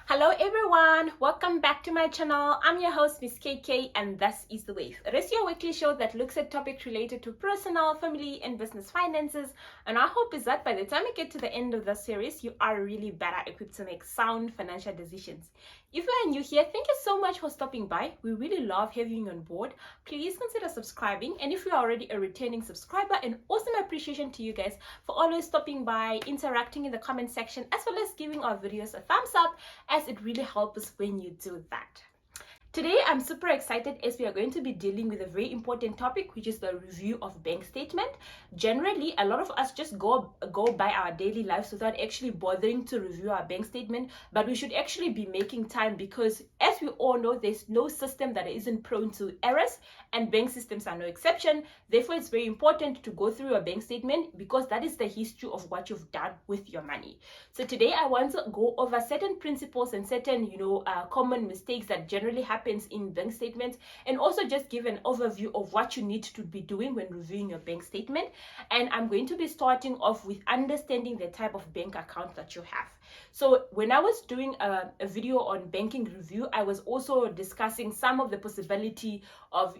Hello everyone, welcome back to my channel. I'm your host Miss KK and this is The Wave. It is your weekly show that looks at topics related to personal, family and business finances, and our hope is that by the time you get to the end of the series, you are really better equipped to make sound financial decisions. If you are new here, thank you so much for stopping by. We really love having you on board. Please consider subscribing, and if you are already a returning subscriber, an awesome appreciation to you guys for always stopping by, interacting in the comment section, as well as giving our videos a thumbs up, as it really helps us when you do that. Today, I'm super excited as we are going to be dealing with a very important topic, which is the review of bank statement. Generally, a lot of us just go by our daily lives without actually bothering to review our bank statement, but we should actually be making time because, as we all know, there's no system that isn't prone to errors, and bank systems are no exception. Therefore, it's very important to go through your bank statement because that is the history of what you've done with your money. So today, I want to go over certain principles and certain, common mistakes that generally happen in bank statements, and also just give an overview of what you need to be doing when reviewing your bank statement. And I'm going to be starting off with understanding the type of bank account that you have. So when I was doing a video on banking review, I was also discussing some of the possibility of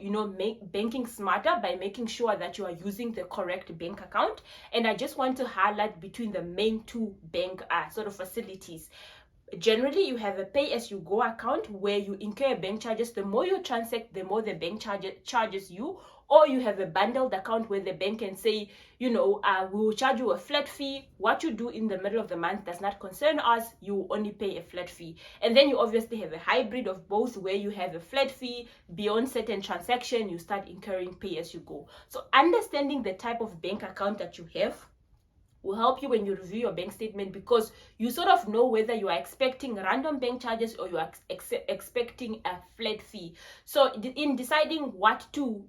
banking smarter by making sure that you are using the correct bank account. And I just want to highlight between the main two bank sort of facilities. Generally, you have a pay-as-you-go account where you incur bank charges. The more you transact, the more the bank charges you. Or you have a bundled account where the bank can say, we will charge you a flat fee. What you do in the middle of the month does not concern us. You only pay a flat fee. And then you obviously have a hybrid of both, where you have a flat fee. Beyond certain transaction, you start incurring pay-as-you-go. So understanding the type of bank account that you have will help you when you review your bank statement, because you sort of know whether you are expecting random bank charges or you are expecting a flat fee. So in deciding what to,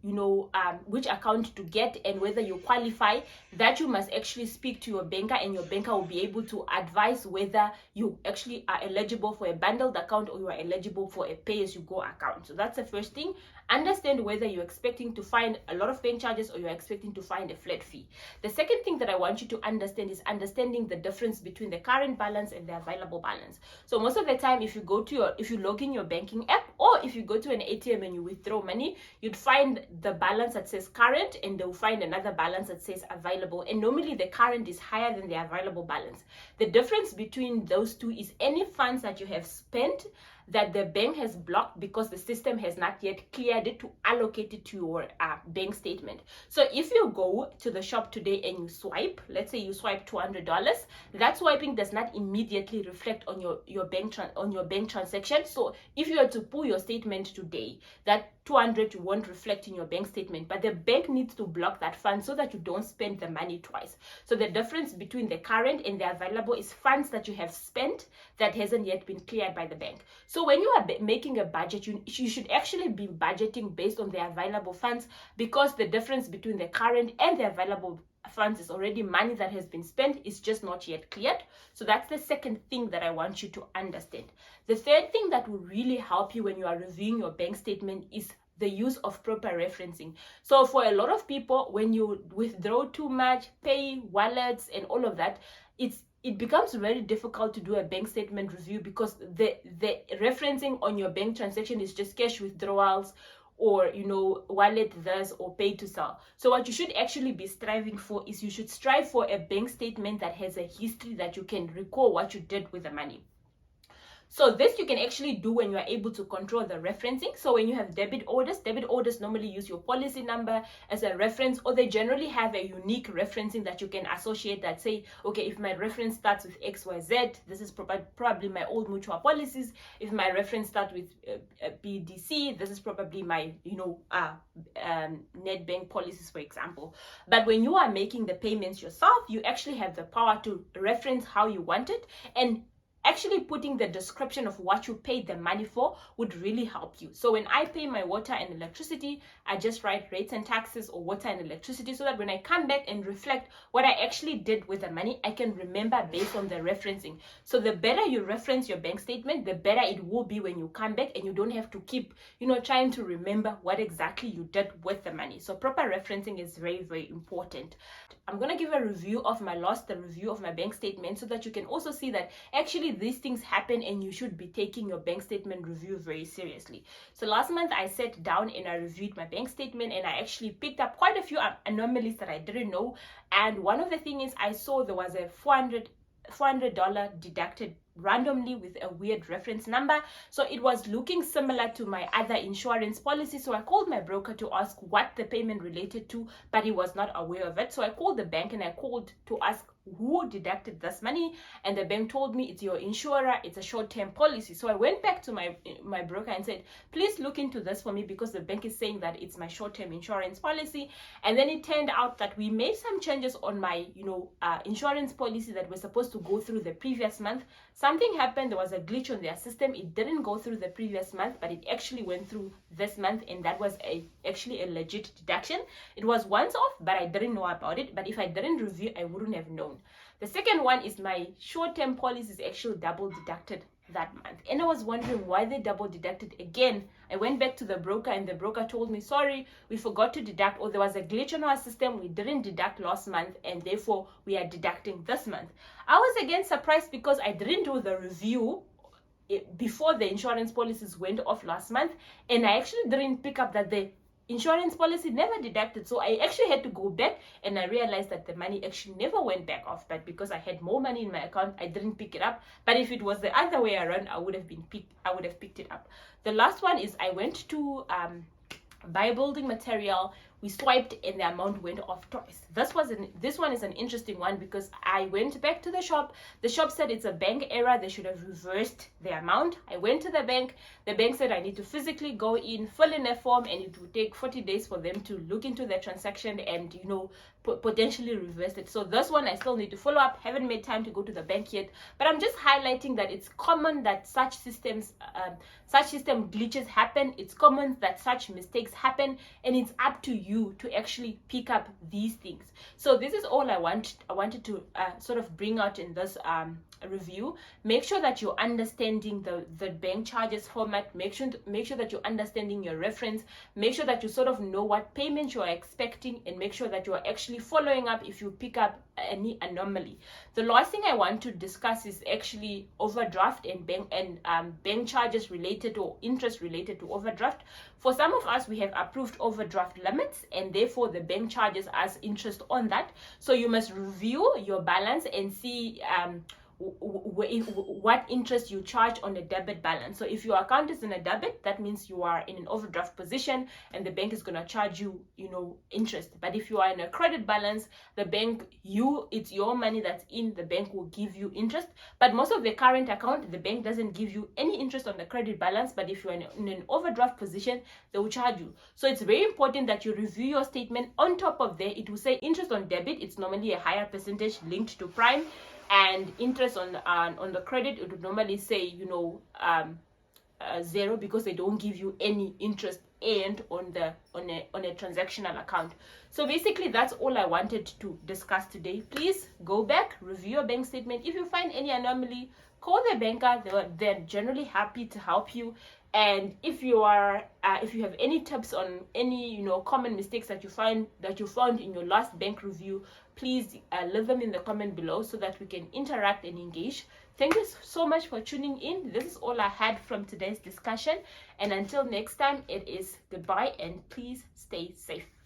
which account to get and whether you qualify, that you must actually speak to your banker, and your banker will be able to advise whether you actually are eligible for a bundled account or you are eligible for a pay-as-you-go account. So that's the first thing. Understand whether you're expecting to find a lot of bank charges or you're expecting to find a flat fee. The second thing that I want you to understand is understanding the difference between the current balance and the available balance. So most of the time, if you log in your banking app, or if you go to an ATM and you withdraw money, you'd find the balance that says current, and they'll find another balance that says available. And normally the current is higher than the available balance. The difference between those two is any funds that you have spent that the bank has blocked because the system has not yet cleared it to allocate it to your bank statement. So if you go to the shop today and you swipe, let's say you swipe $200, that swiping does not immediately reflect on your bank transaction. So if you were to pull your statement today, that 200 won't reflect in your bank statement, but the bank needs to block that fund so that you don't spend the money twice. So the difference between the current and the available is funds that you have spent that hasn't yet been cleared by the bank. So when you are making a budget, you should actually be budgeting based on the available funds, because the difference between the current and the available funds is already money that has been spent, is just not yet cleared. So that's the second thing that I want you to understand. The third thing that will really help you when you are reviewing your bank statement is the use of proper referencing. So for a lot of people, when you withdraw too much, pay, wallets and all of that, it becomes very difficult to do a bank statement review, because the referencing on your bank transaction is just cash withdrawals, or wallet this, or pay to sell. So what you should actually be striving for is, you should strive for a bank statement that has a history, that you can recall what you did with the money. So this you can actually do when you are able to control the referencing. So when you have debit orders normally use your policy number as a reference, or they generally have a unique referencing that you can associate, that say, okay, if my reference starts with XYZ, this is probably my old mutual policies. If my reference starts with BDC, this is probably my net bank policies, for example. But when you are making the payments yourself, you actually have the power to reference how you want it, and actually putting the description of what you paid the money for would really help you. So when I pay my water and electricity, I just write rates and taxes, or water and electricity, so that when I come back and reflect what I actually did with the money, I can remember based on the referencing. So the better you reference your bank statement, the better it will be when you come back, and you don't have to keep trying to remember what exactly you did with the money. So proper referencing is very, very important. I'm going to give a review of my bank statement, so that you can also see that actually these things happen, and you should be taking your bank statement review very seriously. So last month I sat down and I reviewed my bank statement, and I actually picked up quite a few anomalies that I didn't know. And one of the things is, I saw there was a $400 deducted randomly with a weird reference number. So it was looking similar to my other insurance policy. So I called my broker to ask what the payment related to, but he was not aware of it. So I called the bank and I called to ask who deducted this money, and the bank told me it's your insurer, it's a short-term policy. So I went back to my broker and said, please look into this for me, because the bank is saying that it's my short-term insurance policy. And then it turned out that we made some changes on my insurance policy that were supposed to go through the previous month. Something happened, there was a glitch on their system. It didn't go through the previous month, but it actually went through this month, and that was actually a legit deduction. It was once off, but I didn't know about it. But if I didn't review, I wouldn't have known. The second one is my short-term policy is actually double deducted that month, and I was wondering why they double deducted again. I went back to the broker, and the broker told me, sorry, we forgot to deduct, or there was a glitch in our system, we didn't deduct last month, and therefore we are deducting this month. I was again surprised because I didn't do the review before the insurance policies went off last month, and I actually didn't pick up that the insurance policy never deducted. So I actually had to go back, and I realized that the money actually never went back off, but because I had more money in my account, I didn't pick it up. But if it was the other way around, I would have picked it up. The last one is, I went to buy building material. We swiped and the amount went off twice. This one is an interesting one, because I went back to the shop. The shop said it's a bank error, they should have reversed the amount. I went to the bank said I need to physically go in, fill in a form, and it would take 40 days for them to look into the transaction and potentially reverse it. So this one I still need to follow up. Haven't made time to go to the bank yet, but I'm just highlighting that it's common that such system glitches happen. It's common that such mistakes happen, and it's up to you to actually pick up these things. So this is all I wanted to sort of bring out in this review. Make sure that you're understanding the bank charges format. Make sure that you're understanding your reference. Make sure that you sort of know what payments you are expecting, and make sure that you are actually following up if you pick up any anomaly. The last thing I want to discuss is actually overdraft and bank charges related or interest related to overdraft. For some of us, we have approved overdraft limits, and therefore the bank charges us interest on that. So you must review your balance and see what interest you charge on a debit balance. So if your account is in a debit, that means you are in an overdraft position, and the bank is going to charge you interest. But if you are in a credit balance, the bank, it's your money that's in, the bank will give you interest. But most of the current account, the bank doesn't give you any interest on the credit balance, but if you're in an overdraft position, they will charge you. So it's very important that you review your statement. On top of there, it will say interest on debit, it's normally a higher percentage linked to prime, and interest on the credit, it would normally say 0, because they don't give you any interest earned on a transactional account. So basically that's all I wanted to discuss today. Please go back, review your bank statement. If you find any anomaly, call the banker. They're generally happy to help you. And if you have any tips on any common mistakes that you found in your last bank review, please leave them in the comment below so that we can interact and engage. Thank you so much for tuning in. This is all I had from today's discussion, and until next time, it is goodbye, and please stay safe.